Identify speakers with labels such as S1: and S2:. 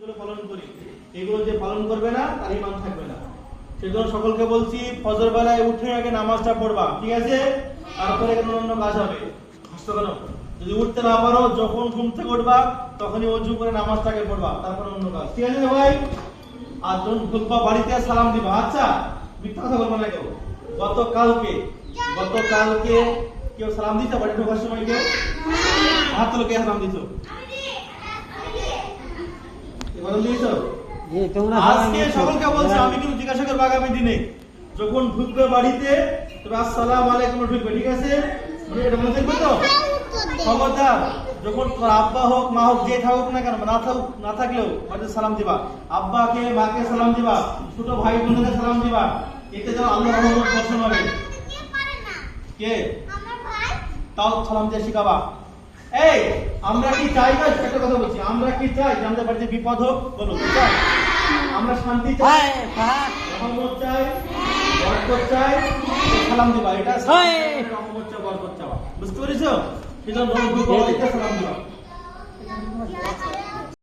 S1: এগুলো পালন করি, এগুলো যে পালন করবে না তার ঈমান থাকবে না। সেজন্য সকলকে বলছি ফজর বেলায় উঠে আগে নামাজটা পড়বা, ঠিক আছে? তারপরে অন্য কাজ হবে। হাসতে কেন? যদি উঠতে না পারো, যখন ঘুম থেকে উঠবা তখনই ওযু করে নামাজটাকে পড়বা, তারপরে অন্য কাজ, ঠিক আছে ভাই? আর যখন ঢুকবা বাড়িতে সালাম দিবা। আচ্ছা, মিথ্যা কথা বলবা না কেউ। গতকালকে কেউ সালাম দিতে বাড়ি ঢোকার সময়? কেউ হাত তোলো, কে সালাম দিত? আজকে সকলকে বলছি, আমি কিন্তু জিজ্ঞাসা করবো আগামী দিনে যখন ঢুকবে বাড়িতে তবে আসসালামু আলাইকুম ঢুকবে, ঠিক আছে? এটা মনে থাকবে তো? খবরদার, যখন আব্বা হোক মা হোক যে থাকুক না কেন, না থাকলেও বাড়িতে সালাম দিবা, আব্বাকে মাকে সালাম দিবা, ছোট ভাই বোনদের সালাম দিবা। এতে যেন আল্লাহর রহমত বর্ষণ হবে। কে? তাও সালাম দিয়ে শিখাবা। এই আমরা কি চাই না? একটা কথা বলছি, আমরা কি চাই যে আমাদের বাড়িতে বিপদ হোক? বলো, চাই? আমরা শান্তি চাই, রহমত চাই, বরকত চাই, সালাম দিবা। এটা রহমত চাই, বরকত চাওয়া, বুঝতে পেরেছো? সেজন্য সালাম দিবা।